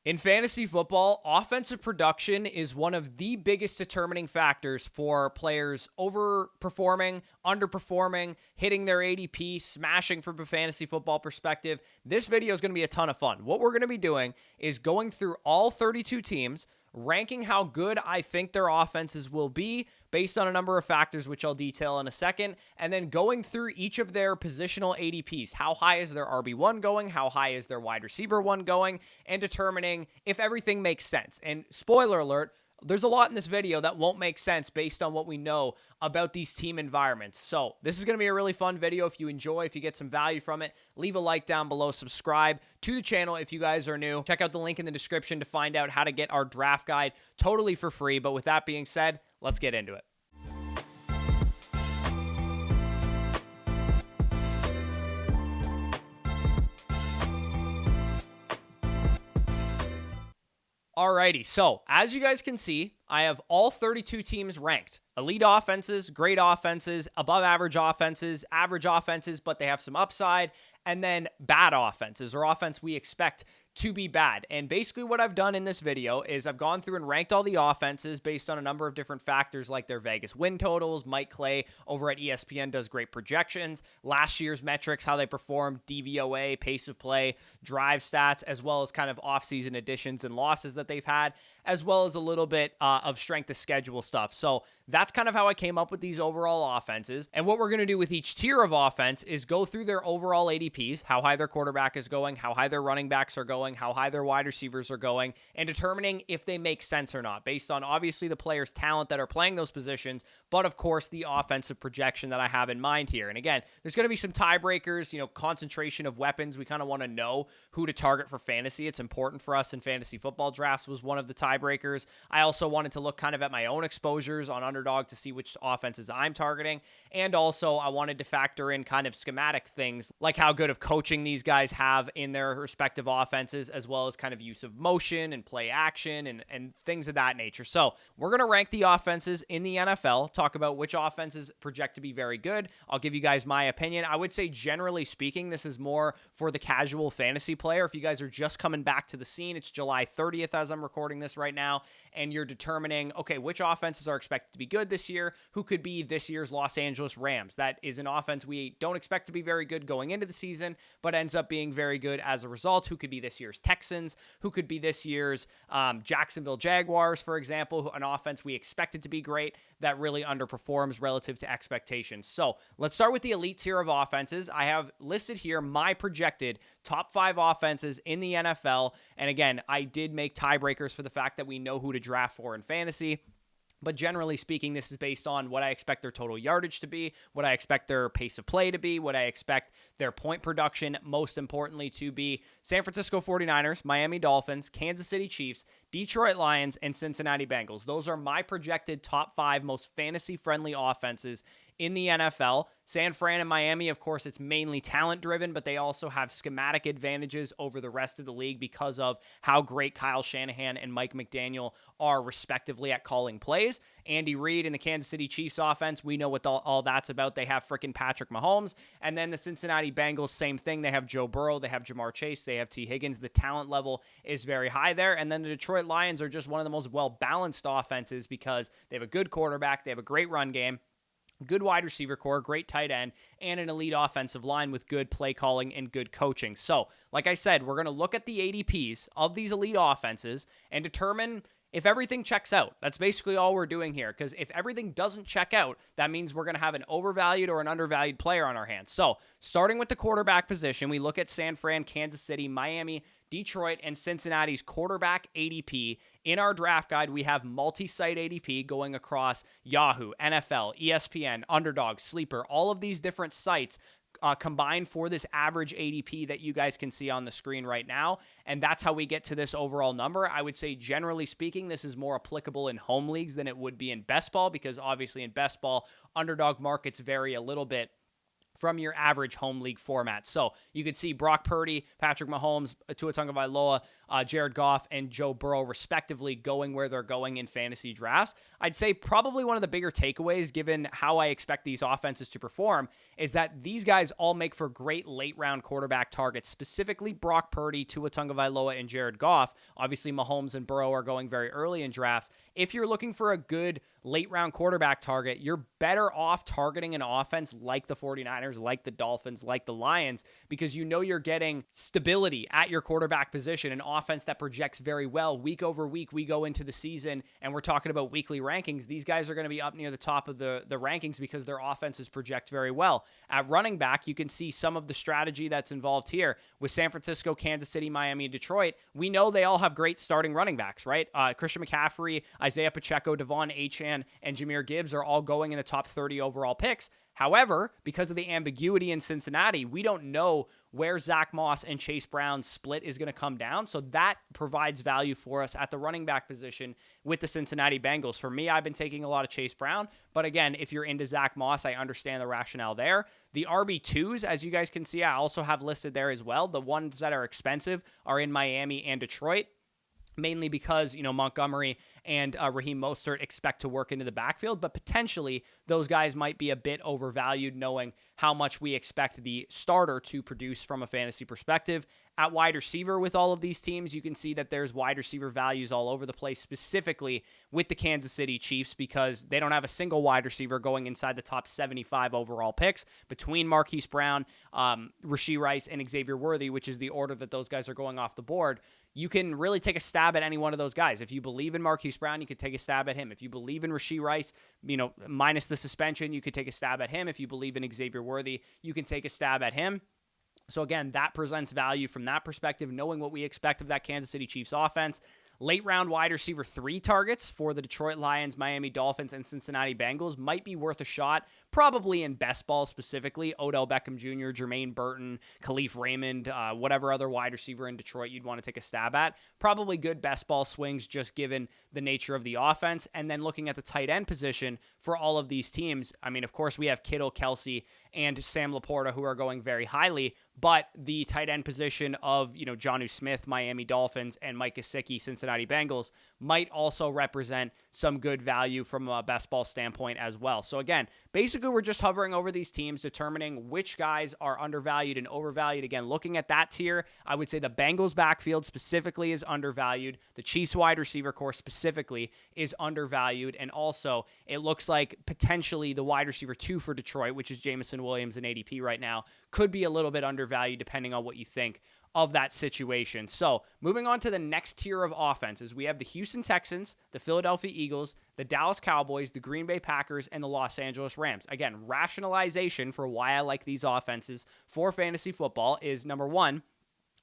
In fantasy football, offensive production is one of the biggest determining factors for players overperforming, underperforming, hitting their ADP, smashing from a fantasy football perspective. This video is going to be a ton of fun. What we're going to be doing is going through all 32 teams, ranking how good I think their offenses will be based on a number of factors, which I'll detail in a second, and then going through each of their positional ADPs. How high is their RB1 going? How high is their wide receiver 1 going? And determining if everything makes sense. And spoiler alert, there's a lot in this video that won't make sense based on what we know about these team environments. So this is going to be a really fun video. If you enjoy, if you get some value from it, leave a like down below, subscribe to the channel if you guys are new. Check out the link in the description to find out how to get our draft guide totally for free. But with that being said, let's get into it. Alrighty, so as you guys can see, I have all 32 teams ranked. Elite offenses, great offenses, above average offenses, but they have some upside, and then bad offenses, or offense we expect to be bad. And basically what I've done in this video is I've gone through and ranked all the offenses based on a number of different factors like their Vegas win totals. Mike Clay over at ESPN does great projections, last year's metrics, how they performed, DVOA, pace of play, drive stats, as well as kind of offseason additions and losses that they've had, as well as a little bit of strength of schedule stuff. So that's kind of how I came up with these overall offenses. And what we're going to do with each tier of offense is go through their overall ADPs, how high their quarterback is going, how high their running backs are going, how high their wide receivers are going, and determining if they make sense or not, based on obviously the players' talent that are playing those positions, but of course the offensive projection that I have in mind here. And again, there's going to be some tiebreakers, concentration of weapons. We kind of want to know who to target for fantasy. It's important for us in fantasy football drafts was one of the tiebreakers. I also wanted to look kind of at my own exposures on Underdog to see which offenses I'm targeting. And also I wanted to factor in kind of schematic things like how good of coaching these guys have in their respective offenses, as well as kind of use of motion and play action and things of that nature. So we're going to rank the offenses in the NFL, talk about which offenses project to be very good. I'll give you guys my opinion. I would say generally speaking, this is more for the casual fantasy player. If you guys are just coming back to the scene, it's July 30th as I'm recording this right now, and you're determining, okay, which offenses are expected to be good this year? Who could be this year's Los Angeles Rams? That is an offense we don't expect to be very good going into the season, but ends up being very good as a result. Who could be this year's Texans? Who could be this year's Jacksonville Jaguars, for example, an offense we expected to be great that really underperforms relative to expectations. So let's start with the elite tier of offenses. I have listed here my projected top 5 offenses in the NFL. And again, I did make tiebreakers for the fact that we know who to draft for in fantasy. But generally speaking, this is based on what I expect their total yardage to be, what I expect their pace of play to be, what I expect their point production, most importantly, to be. San Francisco 49ers, Miami Dolphins, Kansas City Chiefs, Detroit Lions, and Cincinnati Bengals. Those are my projected top 5 most fantasy-friendly offenses in the NFL. San Fran and Miami, of course, it's mainly talent-driven, but they also have schematic advantages over the rest of the league because of how great Kyle Shanahan and Mike McDaniel are respectively at calling plays. Andy Reid and the Kansas City Chiefs offense, we know what all that's about. They have freaking Patrick Mahomes. And then the Cincinnati Bengals, same thing. They have Joe Burrow. They have Jamar Chase. They have T. Higgins. The talent level is very high there. And then the Detroit Lions are just one of the most well-balanced offenses because they have a good quarterback. They have a great run game, good wide receiver core, great tight end, and an elite offensive line with good play calling and good coaching. So, like I said, we're going to look at the ADPs of these elite offenses and determine if everything checks out. That's basically all we're doing here, because if everything doesn't check out, that means we're going to have an overvalued or an undervalued player on our hands. So, starting with the quarterback position, we look at San Fran, Kansas City, Miami, Detroit, and Cincinnati's quarterback ADP. In our draft guide, we have multi-site ADP going across Yahoo, NFL, ESPN, Underdog, Sleeper, all of these different sites combined for this average ADP that you guys can see on the screen right now. And that's how we get to this overall number. I would say, generally speaking, this is more applicable in home leagues than it would be in best ball, because obviously in best ball, underdog markets vary a little bit from your average home league format. So you could see Brock Purdy, Patrick Mahomes, Tua Tagovailoa, Jared Goff, and Joe Burrow, respectively, going where they're going in fantasy drafts. I'd say probably one of the bigger takeaways, given how I expect these offenses to perform, is that these guys all make for great late-round quarterback targets, specifically Brock Purdy, Tua Tagovailoa, and Jared Goff. Obviously, Mahomes and Burrow are going very early in drafts. If you're looking for a good late-round quarterback target, you're better off targeting an offense like the 49ers, like the Dolphins, like the Lions, because you know you're getting stability at your quarterback position, an offense that projects very well. Week over week, we go into the season, and we're talking about weekly rankings. These guys are going to be up near the top of the rankings because their offenses project very well. At running back, you can see some of the strategy that's involved here. With San Francisco, Kansas City, Miami, and Detroit, we know they all have great starting running backs, right? Christian McCaffrey, Isaiah Pacheco, Devon Achane, and Jahmyr Gibbs are all going in the top 30 overall picks. However, because of the ambiguity in Cincinnati, we don't know where Zach Moss and Chase Brown's split is going to come down. So that provides value for us at the running back position with the Cincinnati Bengals. For me, I've been taking a lot of Chase Brown. But again, if you're into Zach Moss, I understand the rationale there. The RB2s, as you guys can see, I also have listed there as well. The ones that are expensive are in Miami and Detroit, mainly because, Montgomery and Raheem Mostert expect to work into the backfield, but potentially those guys might be a bit overvalued knowing how much we expect the starter to produce from a fantasy perspective. At wide receiver with all of these teams, you can see that there's wide receiver values all over the place, specifically with the Kansas City Chiefs, because they don't have a single wide receiver going inside the top 75 overall picks between Marquise Brown, Rashee Rice, and Xavier Worthy, which is the order that those guys are going off the board. You can really take a stab at any one of those guys. If you believe in Marquise Brown, you could take a stab at him. If you believe in Rashee Rice, minus the suspension, you could take a stab at him. If you believe in Xavier Worthy, you can take a stab at him. So again, that presents value from that perspective, knowing what we expect of that Kansas City Chiefs offense. Late round wide receiver 3 targets for the Detroit Lions, Miami Dolphins, and Cincinnati Bengals might be worth a shot, probably in best ball specifically. Odell Beckham Jr., Jermaine Burton, Khalif Raymond, whatever other wide receiver in Detroit you'd want to take a stab at. Probably good best ball swings just given the nature of the offense. And then looking at the tight end position for all of these teams, of course, we have Kittle, Kelsey, and Sam Laporta who are going very highly, but the tight end position of, Jonnu Smith, Miami Dolphins, and Mike Gesicki, Cincinnati Bengals, might also represent some good value from a best ball standpoint as well. So again, basically we're just hovering over these teams, determining which guys are undervalued and overvalued. Again, looking at that tier, I would say the Bengals backfield specifically is undervalued. The Chiefs wide receiver core specifically is undervalued. And also, it looks like potentially the wide receiver 2 for Detroit, which is Jameson Williams in ADP right now, could be a little bit undervalued depending on what you think of that situation. So moving on to the next tier of offenses, we have the Houston Texans, the Philadelphia Eagles, the Dallas Cowboys, the Green Bay Packers, and the Los Angeles Rams. Again, rationalization for why I like these offenses for fantasy football is, number one,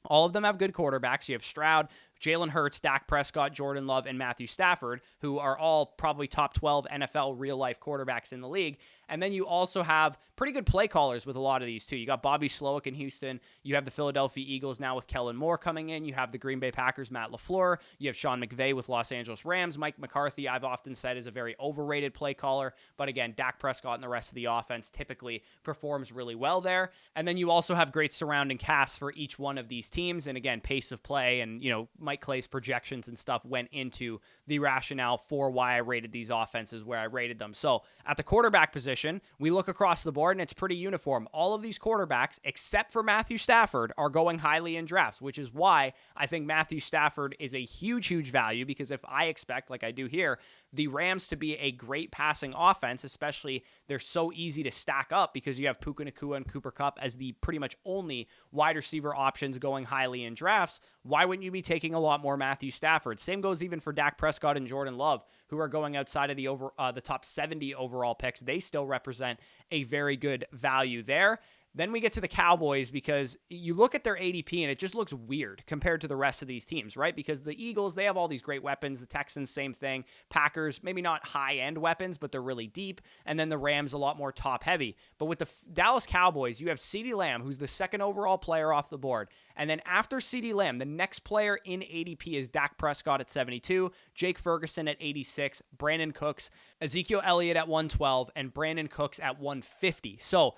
all of them have good quarterbacks. You have Stroud, Jalen Hurts, Dak Prescott, Jordan Love, and Matthew Stafford, who are all probably top 12 NFL real-life quarterbacks in the league. And then you also have pretty good play callers with a lot of these, too. You got Bobby Slowick in Houston. You have the Philadelphia Eagles now with Kellen Moore coming in. You have the Green Bay Packers, Matt LaFleur. You have Sean McVay with Los Angeles Rams. Mike McCarthy, I've often said, is a very overrated play caller. But again, Dak Prescott and the rest of the offense typically performs really well there. And then you also have great surrounding casts for each one of these teams. And again, pace of play and, Mike Clay's projections and stuff went into the rationale for why I rated these offenses where I rated them. So at the quarterback position, we look across the board and it's pretty uniform. All of these quarterbacks, except for Matthew Stafford, are going highly in drafts, which is why I think Matthew Stafford is a huge, huge value, because if I expect, like I do here, the Rams to be a great passing offense, especially they're so easy to stack up because you have Puka Nacua and Cooper Kupp as the pretty much only wide receiver options going highly in drafts, why wouldn't you be taking a lot more Matthew Stafford? Same goes even for Dak Prescott and Jordan Love, who are going outside of the top 70 overall picks. They still represent a very good value there. Then we get to the Cowboys, because you look at their ADP and it just looks weird compared to the rest of these teams, right? Because the Eagles, they have all these great weapons. The Texans, same thing. Packers, maybe not high-end weapons, but they're really deep. And then the Rams, a lot more top-heavy. But with the Dallas Cowboys, you have CeeDee Lamb, who's the second overall player off the board. And then after CeeDee Lamb, the next player in ADP is Dak Prescott at 72, Jake Ferguson at 86, Brandon Cooks, Ezekiel Elliott at 112, and Brandon Cooks at 150. So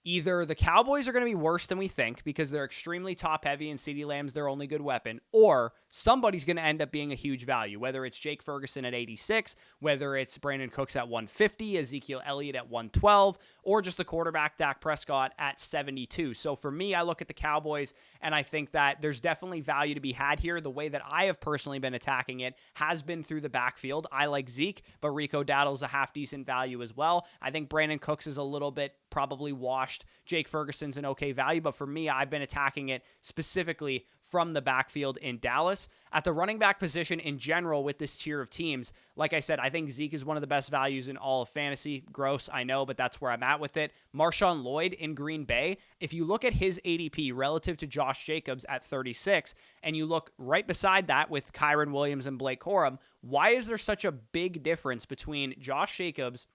either the Cowboys are going to be worse than we think because they're extremely top heavy and CeeDee Lamb's their only good weapon, or somebody's going to end up being a huge value, whether it's Jake Ferguson at 86, whether it's Brandon Cooks at 150, Ezekiel Elliott at 112, or just the quarterback Dak Prescott at 72. So for me, I look at the Cowboys and I think that there's definitely value to be had here. The way that I have personally been attacking it has been through the backfield. I like Zeke, but Rico Dowdle's a half decent value as well. I think Brandon Cooks is a little bit probably washed. Jake Ferguson's an okay value, but for me, I've been attacking it specifically from the backfield in Dallas. At the running back position in general with this tier of teams, like I said, I think Zeke is one of the best values in all of fantasy. Gross, I know, but that's where I'm at with it. Marshawn Lloyd in Green Bay, if you look at his ADP relative to Josh Jacobs at 36, and you look right beside that with Kyron Williams and Blake Corum, why is there such a big difference between Josh Jacobs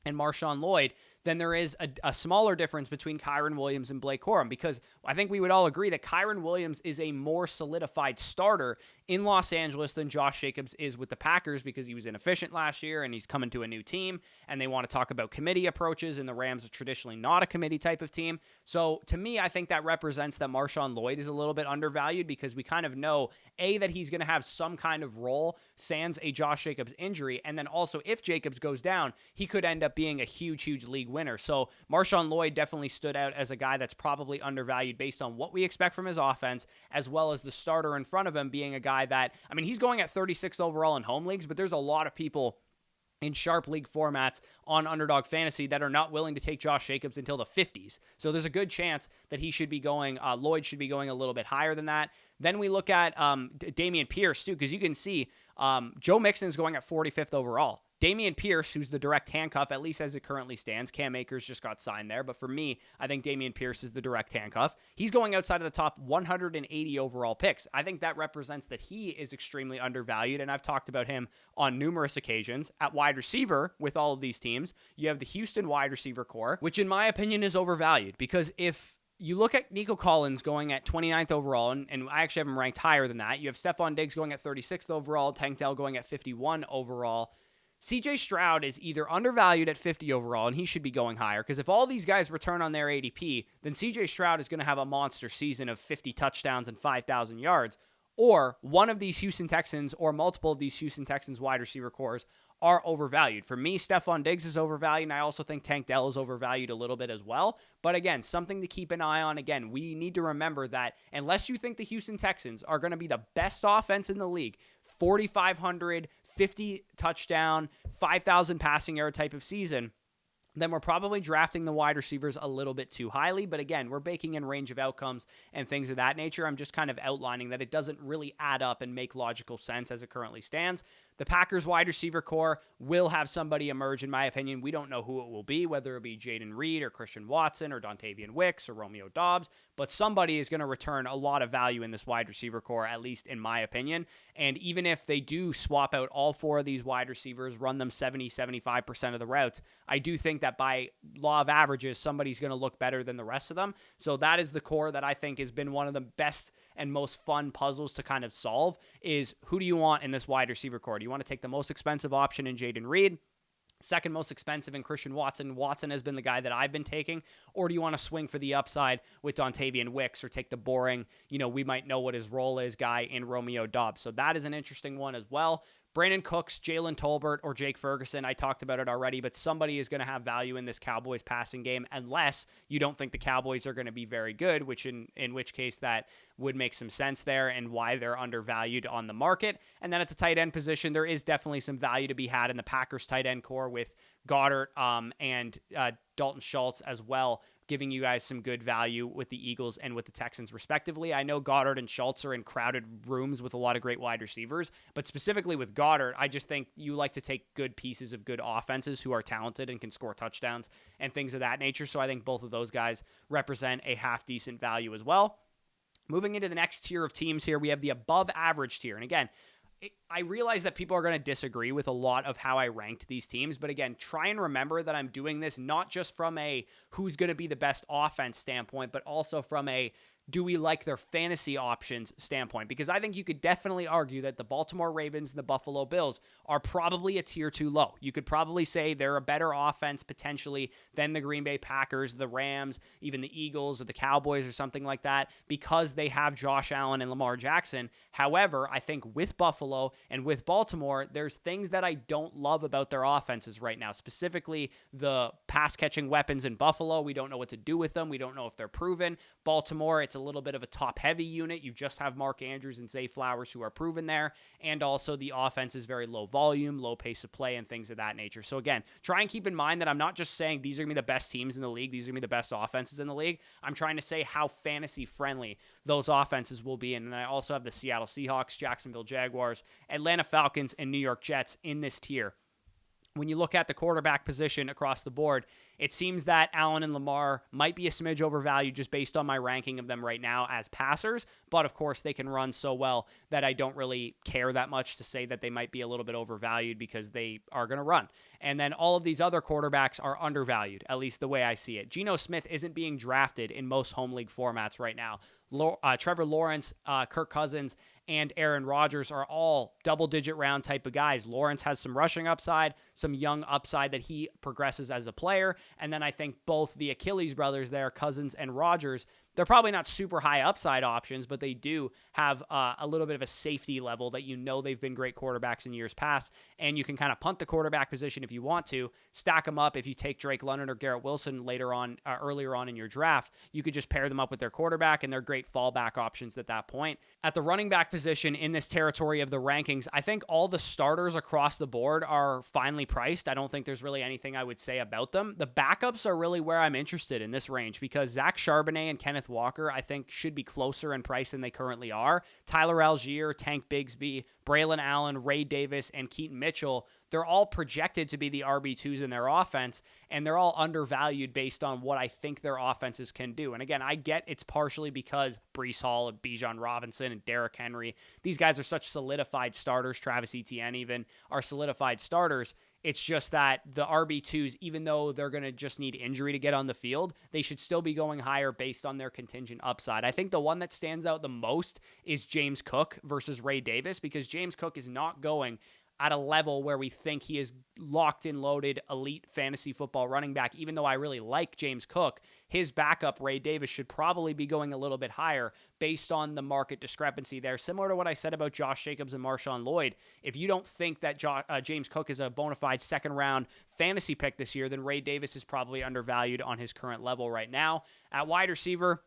and Marshawn Lloyd than there is a smaller difference between Kyron Williams and Blake Corum? Because I think we would all agree that Kyron Williams is a more solidified starter in Los Angeles than Josh Jacobs is with the Packers because he was inefficient last year and he's coming to a new team and they want to talk about committee approaches, and the Rams are traditionally not a committee type of team. So to me, I think that represents that Marshawn Lloyd is a little bit undervalued because we kind of know, A, that he's going to have some kind of role sans a Josh Jacobs injury, and then also if Jacobs goes down, he could end up being a huge league winner. So Marshawn Lloyd definitely stood out as a guy that's probably undervalued based on what we expect from his offense, as well as the starter in front of him being a guy that, I mean, he's going at 36th overall in home leagues, but there's a lot of people in sharp league formats on Underdog Fantasy that are not willing to take Josh Jacobs until the 50s. So there's a good chance that he should be going, Lloyd should be going a little bit higher than that. Then we look at Dameon Pierce too, because you can see Joe Mixon is going at 45th overall. Dameon Pierce, who's the direct handcuff, at least as it currently stands. Cam Akers just got signed there, but for me, I think Dameon Pierce is the direct handcuff. He's going outside of the top 180 overall picks. I think that represents that he is extremely undervalued, and I've talked about him on numerous occasions. At wide receiver, with all of these teams, you have the Houston wide receiver core, which in my opinion is overvalued, because if you look at Nico Collins going at 29th overall, and I actually have him ranked higher than that. You have Stephon Diggs going at 36th overall, Tank Dell going at 51 overall. CJ Stroud is either undervalued at 50 overall, and he should be going higher, because if all these guys return on their ADP, then CJ Stroud is going to have a monster season of 50 touchdowns and 5,000 yards, or one of these Houston Texans or multiple of these Houston Texans wide receiver cores are overvalued. For me, Stephon Diggs is overvalued, and I also think Tank Dell is overvalued a little bit as well. But again, something to keep an eye on. Again, we need to remember that unless you think the Houston Texans are going to be the best offense in the league, 4,500, 50 touchdown, 5,000 passing yard type of season, then we're probably drafting the wide receivers a little bit too highly. But again, we're baking in range of outcomes and things of that nature. I'm just kind of outlining that it doesn't really add up and make logical sense as it currently stands. The Packers wide receiver core will have somebody emerge, in my opinion. We don't know who it will be, whether it be Jaden Reed or Christian Watson or Dontavian Wicks or Romeo Doubs, but somebody is going to return a lot of value in this wide receiver core, at least in my opinion. And even if they do swap out all four of these wide receivers, run them 70-75% of the routes, I do think that by law of averages, somebody's going to look better than the rest of them. So that is the core that I think has been one of the best and most fun puzzles to kind of solve, is who do you want in this wide receiver core? Do you want to take the most expensive option in Jaden Reed? Second most expensive in Christian Watson. Watson has been the guy that I've been taking. Or do you want to swing for the upside with Dontavian Wicks, or take the boring, we might know what his role is guy in Romeo Doubs? So that is an interesting one as well. Brandon Cooks, Jalen Tolbert, or Jake Ferguson, I talked about it already, but somebody is going to have value in this Cowboys passing game, unless you don't think the Cowboys are going to be very good, which in which case that would make some sense there and why they're undervalued on the market. And then at the tight end position, there is definitely some value to be had in the Packers tight end core with Goddard and Dalton Schultz as well, giving you guys some good value with the Eagles and with the Texans respectively. I know Goddard and Schultz are in crowded rooms with a lot of great wide receivers, but specifically with Goddard, I just think you like to take good pieces of good offenses who are talented and can score touchdowns and things of that nature. So I think both of those guys represent a half decent value as well. Moving into the next tier of teams here, we have the above average tier. And again, I realize that people are going to disagree with a lot of how I ranked these teams, but again, try and remember that I'm doing this not just from a who's going to be the best offense standpoint, but also from a do we like their fantasy options standpoint? Because I think you could definitely argue that the Baltimore Ravens and the Buffalo Bills are probably a tier 2 low. You could probably say they're a better offense potentially than the Green Bay Packers, the Rams, even the Eagles or the Cowboys or something like that, because they have Josh Allen and Lamar Jackson. However, I think with Buffalo and with Baltimore, there's things that I don't love about their offenses right now, specifically the pass catching weapons in Buffalo. We don't know what to do with them. We don't know if they're proven. Baltimore, it's a little bit of a top-heavy unit. You just have Mark Andrews and Zay Flowers who are proven there, and also the offense is very low volume, low pace of play, and things of that nature. So again, try and keep in mind that I'm not just saying these are going to be the best teams in the league, these are going to be the best offenses in the league. I'm trying to say how fantasy-friendly those offenses will be, and then I also have the Seattle Seahawks, Jacksonville Jaguars, Atlanta Falcons, and New York Jets in this tier. When you look at the quarterback position across the board, it seems that Allen and Lamar might be a smidge overvalued just based on my ranking of them right now as passers. But of course, they can run so well that I don't really care that much to say that they might be a little bit overvalued because they are going to run. And then all of these other quarterbacks are undervalued, at least the way I see it. Geno Smith isn't being drafted in most home league formats right now. Trevor Lawrence, Kirk Cousins, and Aaron Rodgers are all double-digit round type of guys. Lawrence has some rushing upside, some young upside that he progresses as a player. And then I think both the Achilles brothers there, Cousins and Rodgers, they're probably not super high upside options, but they do have a little bit of a safety level that they've been great quarterbacks in years past, and you can kind of punt the quarterback position if you want to, stack them up. If you take Drake London or Garrett Wilson earlier on in your draft, you could just pair them up with their quarterback, and they're great fallback options at that point. At the running back position in this territory of the rankings, I think all the starters across the board are finely priced. I don't think there's really anything I would say about them. The backups are really where I'm interested in this range because Zach Charbonnet and Kenneth Walker, I think, should be closer in price than they currently are. Tyler Algier, Tank Bigsby, Braylon Allen, Ray Davis, and Keaton Mitchell, they're all projected to be the RB2s in their offense, and they're all undervalued based on what I think their offenses can do. And again, I get it's partially because Breece Hall and Bijan Robinson and Derrick Henry, these guys are such solidified starters. Travis Etienne even are solidified starters. It's just that the RB2s, even though they're going to just need injury to get on the field, they should still be going higher based on their contingent upside. I think the one that stands out the most is James Cook versus Ray Davis, because James Cook is not going at a level where we think he is locked and loaded elite fantasy football running back. Even though I really like James Cook, his backup, Ray Davis, should probably be going a little bit higher based on the market discrepancy there. Similar to what I said about Josh Jacobs and Marshawn Lloyd, if you don't think that James Cook is a bona fide second-round fantasy pick this year, then Ray Davis is probably undervalued on his current level right now. At wide receiver,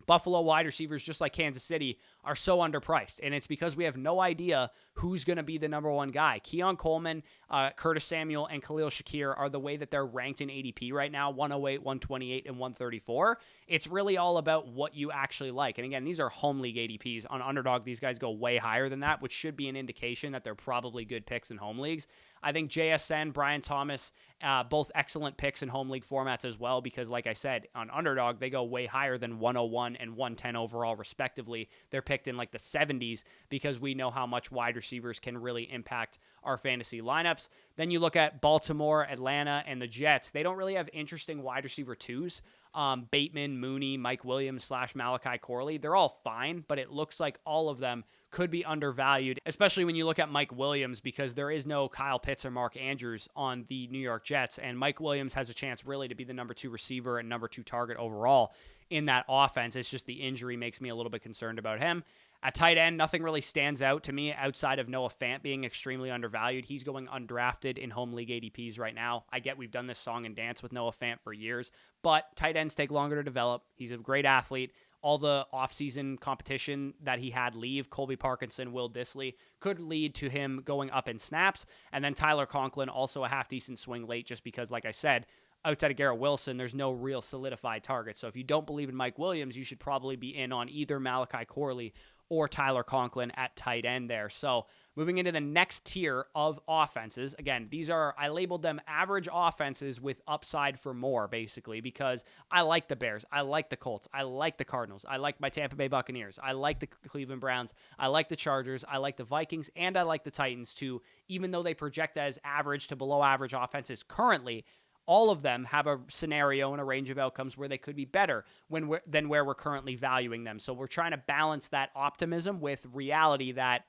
Buffalo wide receivers, just like Kansas City, are so underpriced, and it's because we have no idea who's going to be the number one guy. Keon Coleman, Curtis Samuel, and Khalil Shakir are the way that they're ranked in ADP right now, 108, 128, and 134. It's really all about what you actually like. And again, these are home league ADPs. On Underdog, these guys go way higher than that, which should be an indication that they're probably good picks in home leagues. I think JSN, Brian Thomas, both excellent picks in home league formats as well, because like I said, on Underdog, they go way higher than 101 and 110 overall, respectively. They're picked in like the 70s because we know how much wide receivers can really impact our fantasy lineups. Then you look at Baltimore, Atlanta, and the Jets. They don't really have interesting wide receiver twos. Bateman, Mooney, Mike Williams / Malachi Corley, they're all fine, but it looks like all of them could be undervalued, especially when you look at Mike Williams, because there is no Kyle Pitts or Mark Andrews on the New York Jets, and Mike Williams has a chance really to be the number 2 receiver and number 2 target overall in that offense. It's just the injury makes me a little bit concerned about him. At tight end, nothing really stands out to me outside of Noah Fant being extremely undervalued. He's going undrafted in home league ADPs right now. I get we've done this song and dance with Noah Fant for years, but tight ends take longer to develop. He's a great athlete. All the offseason competition that he had leave, Colby Parkinson, Will Dissly, could lead to him going up in snaps. And then Tyler Conklin, also a half-decent swing late, just because, like I said, outside of Garrett Wilson, there's no real solidified target. So if you don't believe in Mike Williams, you should probably be in on either Malachi Corley or Tyler Conklin at tight end there. So moving into the next tier of offenses, again, I labeled them average offenses with upside for more, basically, because I like the Bears, I like the Colts, I like the Cardinals, I like my Tampa Bay Buccaneers, I like the Cleveland Browns, I like the Chargers, I like the Vikings, and I like the Titans too, even though they project as average to below average offenses currently. all of them have a scenario and a range of outcomes where they could be better than where we're currently valuing them. So we're trying to balance that optimism with reality that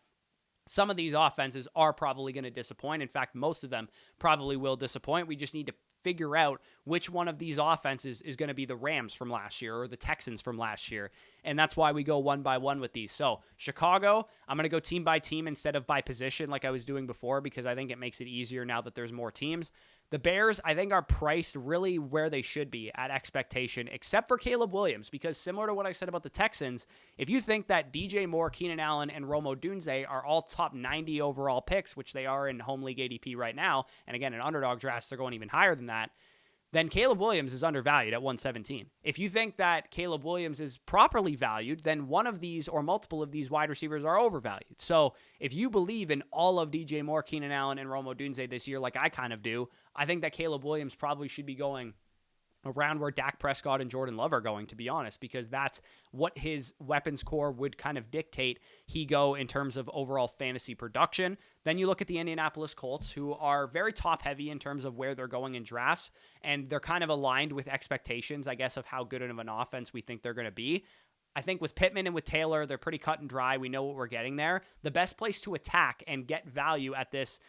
some of these offenses are probably going to disappoint. In fact, most of them probably will disappoint. We just need to figure out which one of these offenses is going to be the Rams from last year or the Texans from last year. And that's why we go one by one with these. So Chicago, I'm going to go team by team instead of by position like I was doing before, because I think it makes it easier now that there's more teams. The Bears, I think, are priced really where they should be at expectation, except for Caleb Williams, because similar to what I said about the Texans, if you think that DJ Moore, Keenan Allen, and Rome Odunze are all top 90 overall picks, which they are in home league ADP right now, and again, in underdog drafts, they're going even higher than that, then Caleb Williams is undervalued at 117. If you think that Caleb Williams is properly valued, then one of these or multiple of these wide receivers are overvalued. So if you believe in all of DJ Moore, Keenan Allen, and Rome Odunze this year, like I kind of do, I think that Caleb Williams probably should be going around where Dak Prescott and Jordan Love are going, to be honest, because that's what his weapons core would kind of dictate he go in terms of overall fantasy production. Then you look at the Indianapolis Colts, who are very top heavy in terms of where they're going in drafts, and they're kind of aligned with expectations, I guess, of how good of an offense we think they're going to be. I think with Pittman and with Taylor, they're pretty cut and dry. We know what we're getting there. The best place to attack and get value at this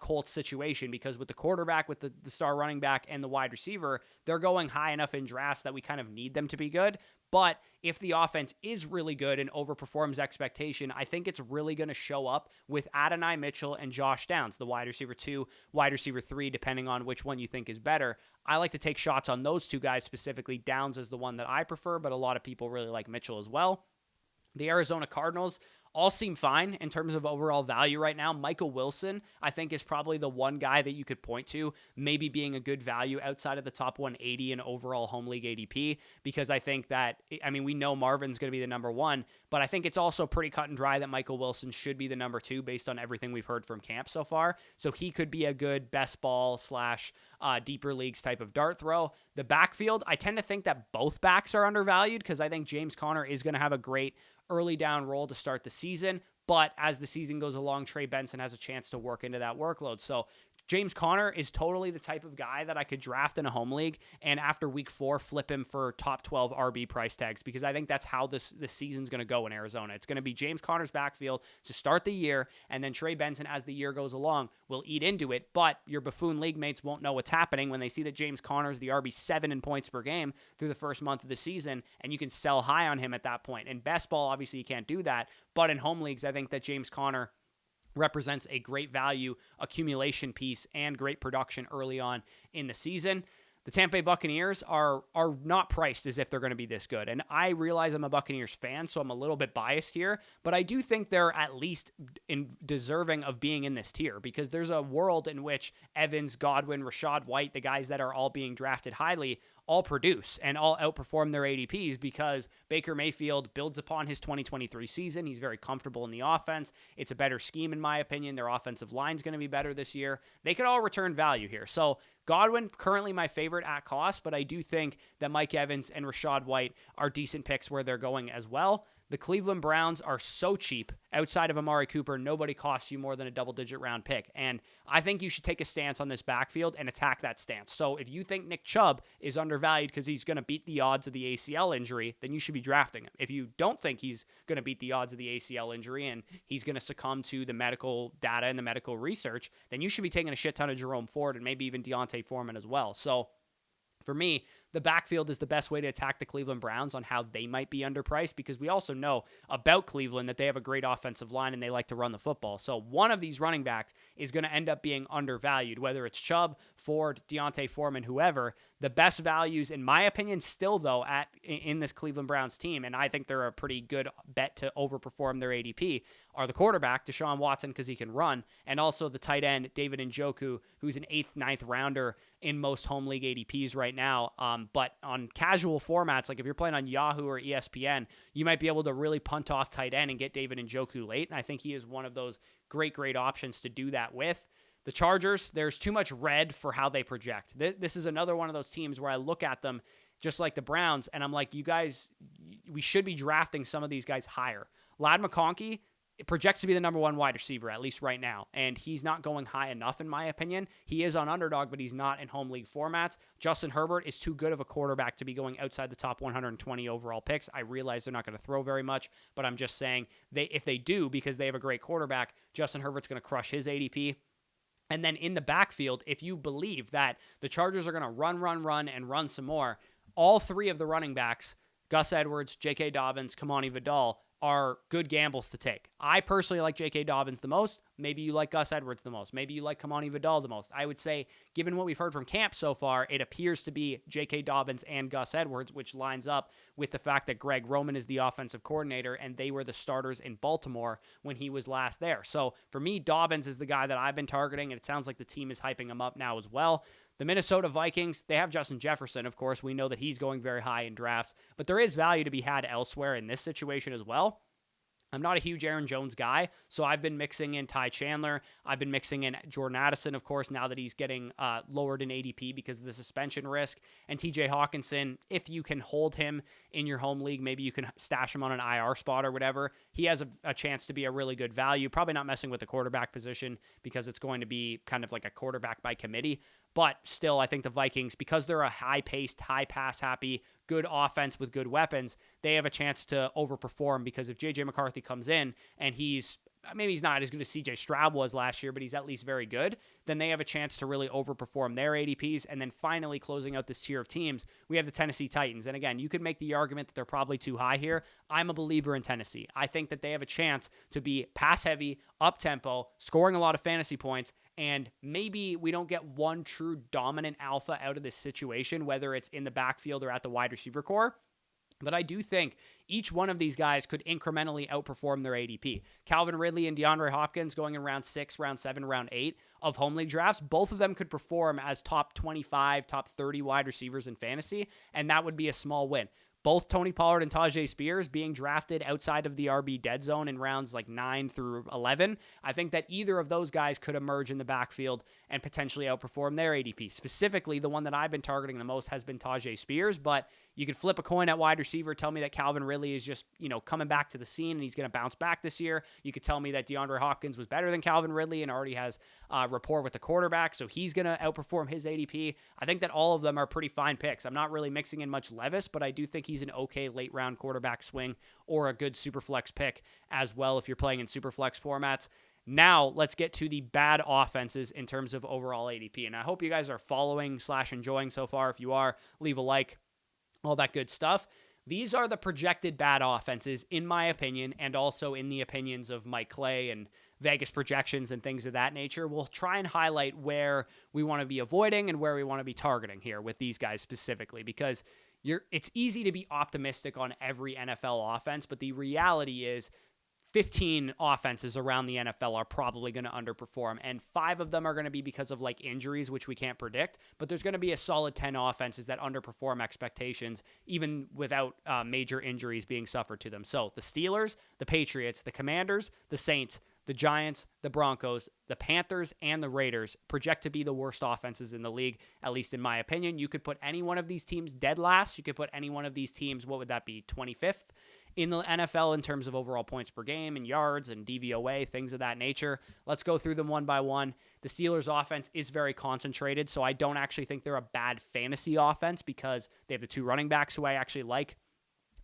Colts situation, because with the quarterback, with the star running back, and the wide receiver, they're going high enough in drafts that we kind of need them to be good. But if the offense is really good and overperforms expectation, I think it's really going to show up with Adonai Mitchell and Josh Downs, the wide receiver 2, wide receiver 3, depending on which one you think is better. I like to take shots on those two guys specifically. Downs is the one that I prefer, but a lot of people really like Mitchell as well. The Arizona Cardinals all seem fine in terms of overall value right now. Michael Wilson, I think, is probably the one guy that you could point to maybe being a good value outside of the top 180 in overall home league ADP, because I think that, I mean, we know Marvin's going to be the number 1, but I think it's also pretty cut and dry that Michael Wilson should be the number 2 based on everything we've heard from camp so far. So he could be a good best ball / deeper leagues type of dart throw. The backfield, I tend to think that both backs are undervalued, because I think James Conner is going to have a great early down role to start the season, but as the season goes along, Trey Benson has a chance to work into that workload. So James Conner is totally the type of guy that I could draft in a home league and after week 4 flip him for top 12 RB price tags, because I think that's how this season's going to go in Arizona. It's going to be James Conner's backfield to start the year, and then Trey Benson, as the year goes along, will eat into it, but your buffoon league mates won't know what's happening when they see that James Conner's the RB7 in points per game through the first month of the season, and you can sell high on him at that point. In best ball, obviously you can't do that, but in home leagues, I think that James Conner represents a great value accumulation piece and great production early on in the season. The Tampa Bay Buccaneers are not priced as if they're going to be this good. And I realize I'm a Buccaneers fan, so I'm a little bit biased here, but I do think they're at least deserving of being in this tier, because there's a world in which Evans, Godwin, Rachaad White, the guys that are all being drafted highly, all produce and all outperform their ADPs, because Baker Mayfield builds upon his 2023 season. He's very comfortable in the offense. It's a better scheme, in my opinion. Their offensive line's going to be better this year. They could all return value here. So Godwin, currently my favorite at cost, but I do think that Mike Evans and Rachaad White are decent picks where they're going as well. The Cleveland Browns are so cheap. Outside of Amari Cooper, nobody costs you more than a double-digit round pick. And I think you should take a stance on this backfield and attack that stance. So if you think Nick Chubb is undervalued because he's going to beat the odds of the ACL injury, then you should be drafting him. If you don't think he's going to beat the odds of the ACL injury and he's going to succumb to the medical data and the medical research, then you should be taking a shit ton of Jerome Ford and maybe even Deontay Foreman as well. So for me, the backfield is the best way to attack the Cleveland Browns on how they might be underpriced, because we also know about Cleveland that they have a great offensive line and they like to run the football. So one of these running backs is going to end up being undervalued, whether it's Chubb, Ford, Deontay Foreman, whoever. The best values, in my opinion, still, though, in this Cleveland Browns team, and I think they're a pretty good bet to overperform their ADP, are the quarterback, Deshaun Watson, because he can run, and also the tight end, David Njoku, who's an 8th, 9th rounder in most home league ADPs right now. But on casual formats, like if you're playing on Yahoo or ESPN, you might be able to really punt off tight end and get David Njoku late, and I think he is one of those great options to do that with. The Chargers, there's too much red for how they project. This is another one of those teams where I look at them just like the Browns, and I'm like, you guys, we should be drafting some of these guys higher. Ladd McConkey, projects to be the number one wide receiver, at least right now. And he's not going high enough, in my opinion. He is on underdog, but he's not in home league formats. Justin Herbert is too good of a quarterback to be going outside the top 120 overall picks. I realize they're not going to throw very much, but I'm just saying if they do, because they have a great quarterback, Justin Herbert's going to crush his ADP. And then in the backfield, if you believe that the Chargers are going to run some more, all three of the running backs, Gus Edwards, J.K. Dobbins, Kamani Vidal, are good gambles to take. I personally like J.K. Dobbins the most. Maybe you like Gus Edwards the most. Maybe you like Kamani Vidal the most. I would say, given what we've heard from camp so far, it appears to be J.K. Dobbins and Gus Edwards, which lines up with the fact that Greg Roman is the offensive coordinator, and they were the starters in Baltimore when he was last there. So for me, Dobbins is the guy that I've been targeting, and it sounds like the team is hyping him up now as well. The Minnesota Vikings, they have Justin Jefferson, of course. We know that he's going very high in drafts, but there is value to be had elsewhere in this situation as well. I'm not a huge Aaron Jones guy, so I've been mixing in Ty Chandler. I've been mixing in Jordan Addison, of course, now that he's getting lowered in ADP because of the suspension risk. And TJ Hawkinson, if you can hold him in your home league, maybe you can stash him on an IR spot or whatever. He has a chance to be a really good value. Probably not messing with the quarterback position because it's going to be kind of like a quarterback by committee. But still, I think the Vikings, because they're a high-paced, high-pass-happy, good offense with good weapons, they have a chance to overperform because if J.J. McCarthy comes in and maybe he's not as good as C.J. Stroud was last year, but he's at least very good, then they have a chance to really overperform their ADPs. And then finally, closing out this tier of teams, we have the Tennessee Titans. And again, you could make the argument that they're probably too high here. I'm a believer in Tennessee. I think that they have a chance to be pass-heavy, up-tempo, scoring a lot of fantasy points, and maybe we don't get one true dominant alpha out of this situation, whether it's in the backfield or at the wide receiver core. But I do think each one of these guys could incrementally outperform their ADP. Calvin Ridley and DeAndre Hopkins going in round 6, round 7, round 8 of home league drafts, both of them could perform as top 25, top 30 wide receivers in fantasy, and that would be a small win. Both Tony Pollard and Tajay Spears being drafted outside of the RB dead zone in rounds like 9 through 11. I think that either of those guys could emerge in the backfield and potentially outperform their ADP. Specifically, the one that I've been targeting the most has been Tajay Spears, but you could flip a coin at wide receiver, tell me that Calvin Ridley is just, coming back to the scene and he's going to bounce back this year. You could tell me that DeAndre Hopkins was better than Calvin Ridley and already has rapport with the quarterback, so he's going to outperform his ADP. I think that all of them are pretty fine picks. I'm not really mixing in much Levis, but I do think he's an okay late round quarterback swing or a good super flex pick as well if you're playing in super flex formats. Now let's get to the bad offenses in terms of overall ADP. And I hope you guys are following / enjoying so far. If you are, leave a like, all that good stuff. These are the projected bad offenses, in my opinion, and also in the opinions of Mike Clay and Vegas projections and things of that nature. We'll try and highlight where we want to be avoiding and where we want to be targeting here with these guys specifically, because it's easy to be optimistic on every NFL offense, but the reality is 15 offenses around the NFL are probably going to underperform, and 5 of them are going to be because of injuries, which we can't predict, but there's going to be a solid 10 offenses that underperform expectations, even without major injuries being suffered to them. So the Steelers, the Patriots, the Commanders, the Saints, the Giants, the Broncos, the Panthers, and the Raiders project to be the worst offenses in the league, at least in my opinion. You could put any one of these teams dead last. You could put any one of these teams, what would that be, 25th in the NFL in terms of overall points per game and yards and DVOA, things of that nature. Let's go through them one by one. The Steelers' offense is very concentrated, so I don't actually think they're a bad fantasy offense because they have the 2 running backs who I actually like.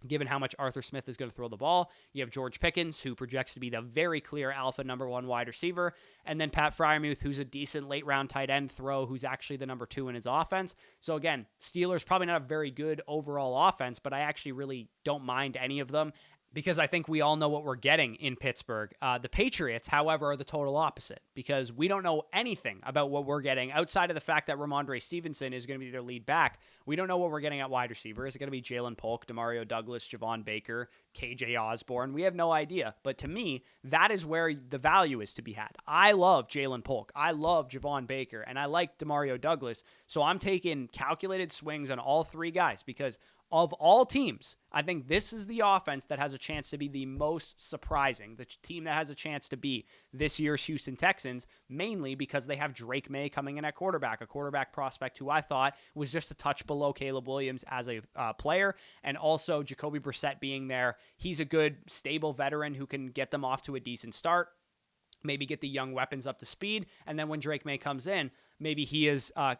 Given how much Arthur Smith is going to throw the ball, you have George Pickens, who projects to be the very clear alpha number 1 wide receiver, and then Pat Freiermuth, who's a decent late-round tight end throw, who's actually the number 2 in his offense. So again, Steelers probably not a very good overall offense, but I actually really don't mind any of them, because I think we all know what we're getting in Pittsburgh. The Patriots, however, are the total opposite, because we don't know anything about what we're getting outside of the fact that Ramondre Stevenson is going to be their lead back. We don't know what we're getting at wide receiver. Is it going to be Jalen Polk, Demario Douglas, Javon Baker, KJ Osborne? We have no idea. But to me, that is where the value is to be had. I love Jalen Polk. I love Javon Baker, and I like Demario Douglas. So I'm taking calculated swings on all 3 guys because of all teams, I think this is the offense that has a chance to be the most surprising, the team that has a chance to be this year's Houston Texans, mainly because they have Drake May coming in at quarterback, a quarterback prospect who I thought was just a touch below Caleb Williams as a player, and also Jacoby Brissett being there. He's a good, stable veteran who can get them off to a decent start, maybe get the young weapons up to speed, and then when Drake May comes in, maybe he is, kind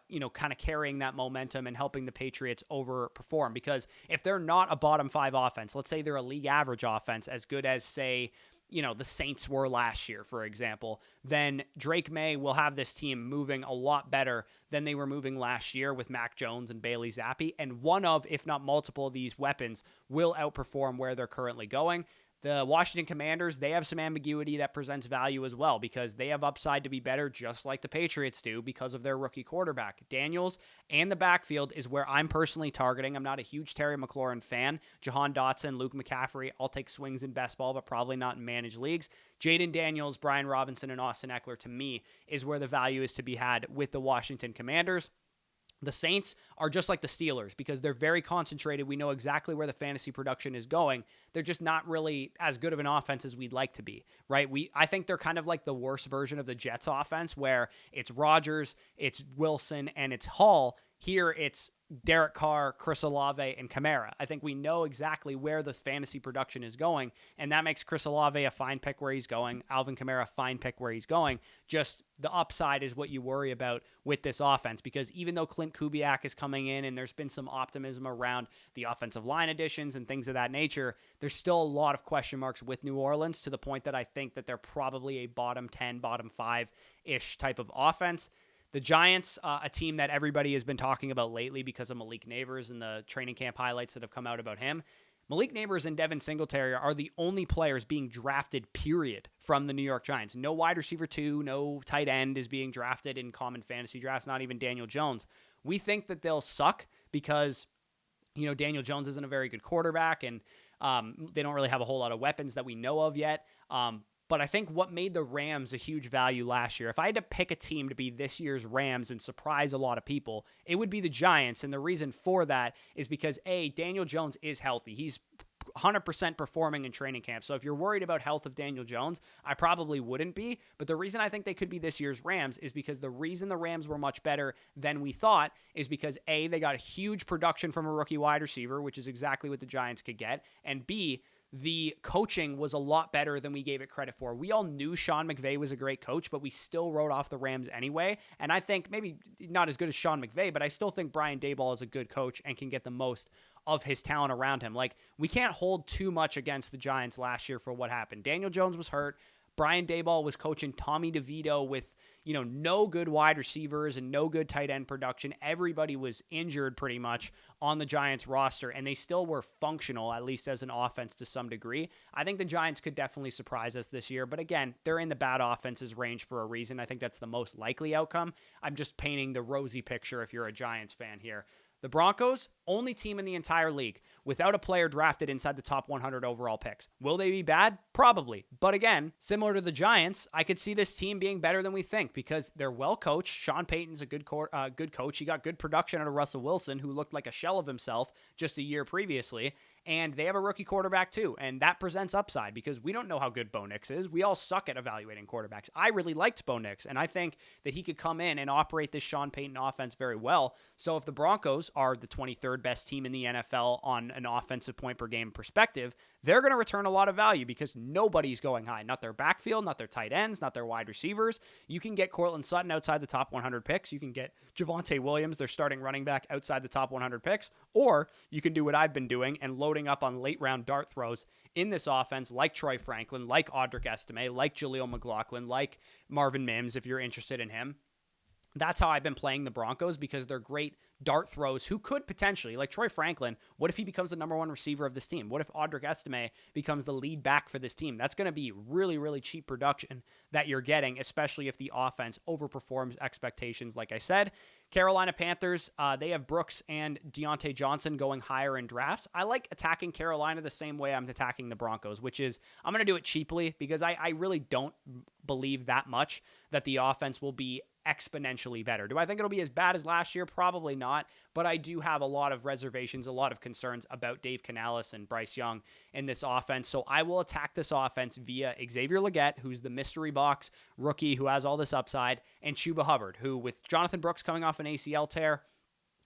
of carrying that momentum and helping the Patriots overperform. Because if they're not a bottom 5 offense, let's say they're a league average offense, as good as, say, the Saints were last year, for example, then Drake May will have this team moving a lot better than they were moving last year with Mac Jones and Bailey Zappi. And one of, if not multiple of these weapons will outperform where they're currently going. The Washington Commanders, they have some ambiguity that presents value as well because they have upside to be better just like the Patriots do because of their rookie quarterback. Daniels and the backfield is where I'm personally targeting. I'm not a huge Terry McLaurin fan. Jahan Dotson, Luke McCaffrey, I'll take swings in best ball, but probably not in managed leagues. Jaden Daniels, Brian Robinson, and Austin Eckler, to me, is where the value is to be had with the Washington Commanders. The Saints are just like the Steelers because they're very concentrated. We know exactly where the fantasy production is going. They're just not really as good of an offense as we'd like to be, right? I think they're kind of like the worst version of the Jets offense where it's Rodgers, it's Wilson, and it's Hall. Here it's Derek Carr, Chris Olave, and Kamara. I think we know exactly where the fantasy production is going, and that makes Chris Olave a fine pick where he's going, Alvin Kamara a fine pick where he's going. Just the upside is what you worry about with this offense, because even though Clint Kubiak is coming in and there's been some optimism around the offensive line additions and things of that nature, there's still a lot of question marks with New Orleans to the point that I think that they're probably a bottom 10, bottom 5-ish type of offense. The Giants, a team that everybody has been talking about lately because of Malik Neighbors and the training camp highlights that have come out about him. Malik Neighbors and Devin Singletary are the only players being drafted, period, from the New York Giants. No wide receiver 2, no tight end is being drafted in common fantasy drafts, not even Daniel Jones. We think that they'll suck because, Daniel Jones isn't a very good quarterback and they don't really have a whole lot of weapons that we know of yet. But I think what made the Rams a huge value last year, if I had to pick a team to be this year's Rams and surprise a lot of people, it would be the Giants. And the reason for that is because, A, Daniel Jones is healthy. He's 100% performing in training camp. So if you're worried about health of Daniel Jones, I probably wouldn't be. But the reason I think they could be this year's Rams is because the reason the Rams were much better than we thought is because, A, they got a huge production from a rookie wide receiver, which is exactly what the Giants could get, and B, the coaching was a lot better than we gave it credit for. We all knew Sean McVay was a great coach, but we still wrote off the Rams anyway. And I think maybe not as good as Sean McVay, but I still think Brian Daboll is a good coach and can get the most of his talent around him. Like, we can't hold too much against the Giants last year for what happened. Daniel Jones was hurt. Brian Daboll was coaching Tommy DeVito with, no good wide receivers and no good tight end production. Everybody was injured pretty much on the Giants roster, and they still were functional, at least as an offense to some degree. I think the Giants could definitely surprise us this year, but again, they're in the bad offenses range for a reason. I think that's the most likely outcome. I'm just painting the rosy picture if you're a Giants fan here. The Broncos, only team in the entire league without a player drafted inside the top 100 overall picks. Will they be bad? Probably. But again, similar to the Giants, I could see this team being better than we think because they're well coached. Sean Payton's a good coach. He got good production out of Russell Wilson, who looked like a shell of himself just a year previously. And they have a rookie quarterback too, and that presents upside because we don't know how good Bo Nix is. We all suck at evaluating quarterbacks. I really liked Bo Nix, and I think that he could come in and operate this Sean Payton offense very well. So if the Broncos are the 23rd best team in the NFL on an offensive point per game perspective, they're going to return a lot of value because nobody's going high. Not their backfield, not their tight ends, not their wide receivers. You can get Cortland Sutton outside the top 100 picks. You can get Javonte Williams, their starting running back, outside the top 100 picks. Or you can do what I've been doing and loading up on late round dart throws in this offense like Troy Franklin, like Audric Estime, like Jaleel McLaughlin, like Marvin Mims if you're interested in him. That's how I've been playing the Broncos because they're great dart throws who could potentially, like Troy Franklin, what if he becomes the number one receiver of this team? What if Audric Estime becomes the lead back for this team? That's going to be really, really cheap production that you're getting, especially if the offense overperforms expectations, like I said. Carolina Panthers, they have Brooks and Deontay Johnson going higher in drafts. I like attacking Carolina the same way I'm attacking the Broncos, which is I'm going to do it cheaply because I really don't believe that much that the offense will be exponentially better. Do I think it'll be as bad as last year? Probably not, but I do have a lot of reservations, a lot of concerns about Dave Canales and Bryce Young in this offense. So I will attack this offense via Xavier Legette, who's the mystery box rookie who has all this upside, and Chuba Hubbard, who with Jonathan Brooks coming off an ACL tear,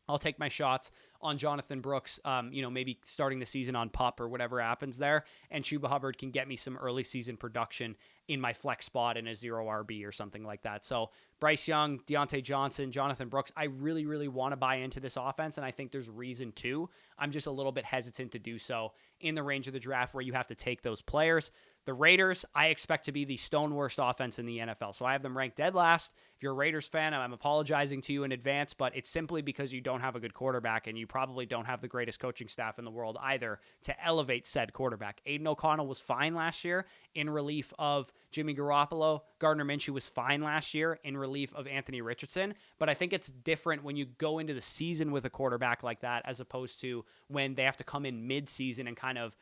I'll take my shots on Jonathan Brooks, maybe starting the season on PUP or whatever happens there. And Chuba Hubbard can get me some early season production in my flex spot in a 0 RB or something like that. So Bryce Young, Deontay Johnson, Jonathan Brooks, I really, really want to buy into this offense, and I think there's reason to. I'm just a little bit hesitant to do so in the range of the draft where you have to take those players. The Raiders, I expect to be the stone worst offense in the NFL. So I have them ranked dead last. If you're a Raiders fan, I'm apologizing to you in advance, but it's simply because you don't have a good quarterback and you probably don't have the greatest coaching staff in the world either to elevate said quarterback. Aiden O'Connell was fine last year in relief of Jimmy Garoppolo. Gardner Minshew was fine last year in relief of Anthony Richardson. But I think it's different when you go into the season with a quarterback like that as opposed to when they have to come in mid-season and kind of,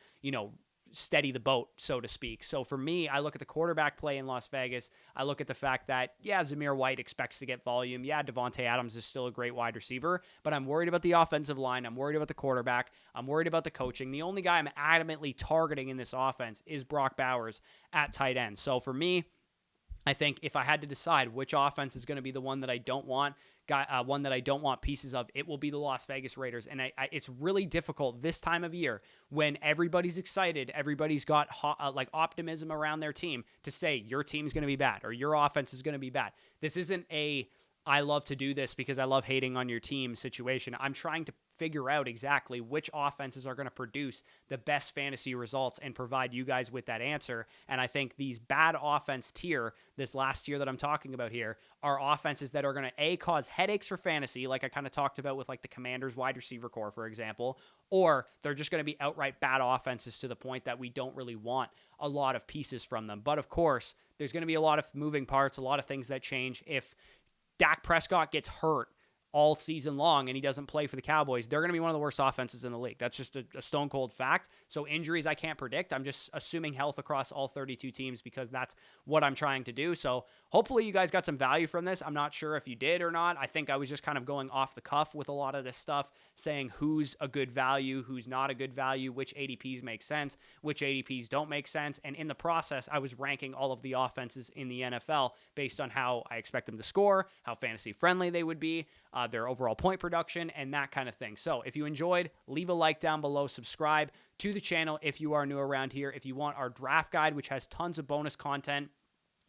steady the boat, so to speak. So for me, I look at the quarterback play in Las Vegas. I look at the fact that, Zamir White expects to get volume. Devontae Adams is still a great wide receiver, but I'm worried about the offensive line. I'm worried about the quarterback. I'm worried about the coaching. The only guy I'm adamantly targeting in this offense is Brock Bowers at tight end. So for me, I think if I had to decide which offense is going to be the one that I don't want, pieces of, it will be the Las Vegas Raiders. And it's really difficult this time of year when everybody's excited, everybody's got optimism around their team to say your team's going to be bad or your offense is going to be bad. This isn't I love to do this because I love hating on your team situation. I'm trying to figure out exactly which offenses are going to produce the best fantasy results and provide you guys with that answer. And I think these bad offense tier, this last tier that I'm talking about here, are offenses that are going to cause headaches for fantasy, like I kind of talked about with like the Commanders wide receiver core, for example, or they're just going to be outright bad offenses to the point that we don't really want a lot of pieces from them. But of course, there's going to be a lot of moving parts, a lot of things that change. If Dak Prescott gets hurt all season long and he doesn't play for the Cowboys, they're going to be one of the worst offenses in the league. That's just a stone cold fact. So injuries I can't predict. I'm just assuming health across all 32 teams because that's what I'm trying to do. So hopefully you guys got some value from this. I'm not sure if you did or not. I think I was just kind of going off the cuff with a lot of this stuff, saying who's a good value, who's not a good value, which ADPs make sense, which ADPs don't make sense. And in the process, I was ranking all of the offenses in the NFL based on how I expect them to score, how fantasy friendly they would be, their overall point production, and that kind of thing. So if you enjoyed, leave a like down below, subscribe to the channel if you are new around here. If you want our draft guide, which has tons of bonus content,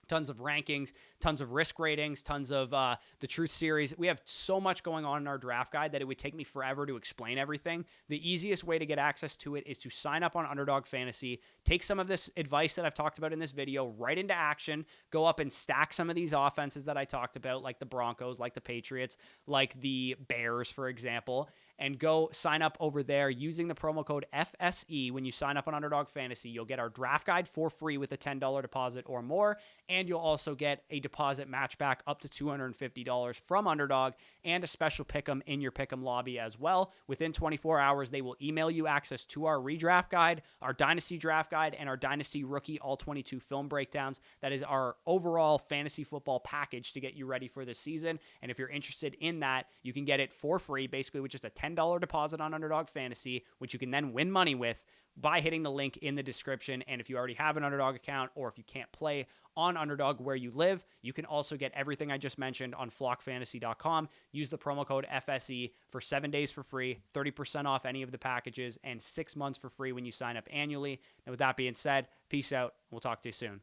tons of rankings, tons of risk ratings, tons of the Truth Series. We have so much going on in our draft guide that it would take me forever to explain everything. The easiest way to get access to it is to sign up on Underdog Fantasy, take some of this advice that I've talked about in this video right into action, go up and stack some of these offenses that I talked about, like the Broncos, like the Patriots, like the Bears, for example, and go sign up over there using the promo code FSE. When you sign up on Underdog Fantasy, you'll get our draft guide for free with a $10 deposit or more, and you'll also get a deposit match back up to $250 from Underdog and a special pick'em in your pick'em lobby as well. Within 24 hours, they will email you access to our redraft guide, our Dynasty draft guide, and our Dynasty rookie all-22 film breakdowns. That is our overall fantasy football package to get you ready for this season. And if you're interested in that, you can get it for free, basically with just a $10 deposit on Underdog Fantasy, which you can then win money with by hitting the link in the description. And if you already have an Underdog account, or if you can't play on Underdog where you live, you can also get everything I just mentioned on flockfantasy.com. Use the promo code FSE for 7 days for free, 30% off any of the packages, and 6 months for free when you sign up annually. And with that being said, peace out. We'll talk to you soon.